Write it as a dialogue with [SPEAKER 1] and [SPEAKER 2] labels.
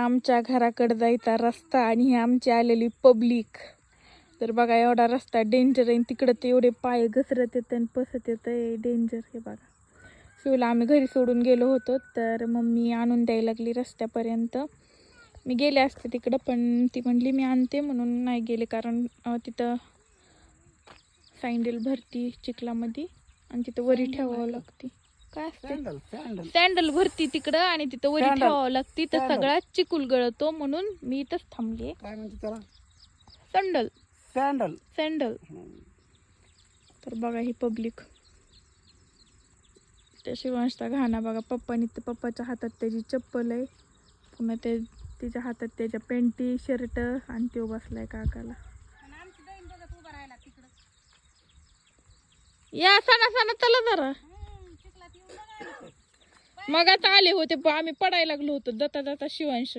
[SPEAKER 1] आमच्या घराकडे जायचा रस्ता आणि ही आमची आलेली पब्लिक. तर बघा एवढा रस्ता डेंजर आहे. तिकडं ते एवढे पाय घसरत येत आणि पसत येत डेंजर. हे बघा शिवला आम्ही घरी सोडून गेलो होतो तर मम्मी आणून द्यायला लागली रस्त्यापर्यंत. मी गेले असते तिकडं पण ती म्हणली मी आणते म्हणून नाही गेले, कारण तिथं सँडल भरती चिखलामध्ये आणि तिथं वरी ठेवावं लागते. काय असते सँडल भरती तिकडं आणि तिथं वरी ठेवावं लागते तर सगळा चिकूल गळतो म्हणून मी इथंच थांबले.
[SPEAKER 2] काय म्हणते त्याला?
[SPEAKER 1] Sandal
[SPEAKER 2] sandal.
[SPEAKER 1] सँडल. तर बघा ही पब्लिक. त्या शिवांशचा घाणा बघा. पप्पाच्या हातात त्याची चप्पल आहे, पुन्हा तिच्या हातात त्याच्या पॅन्टी शर्ट आणि तो बसलाय काकाला. या सणा चला जरा. मग आता आले होते आम्ही पडायला लागलो होतो जाता जाता शिवांश.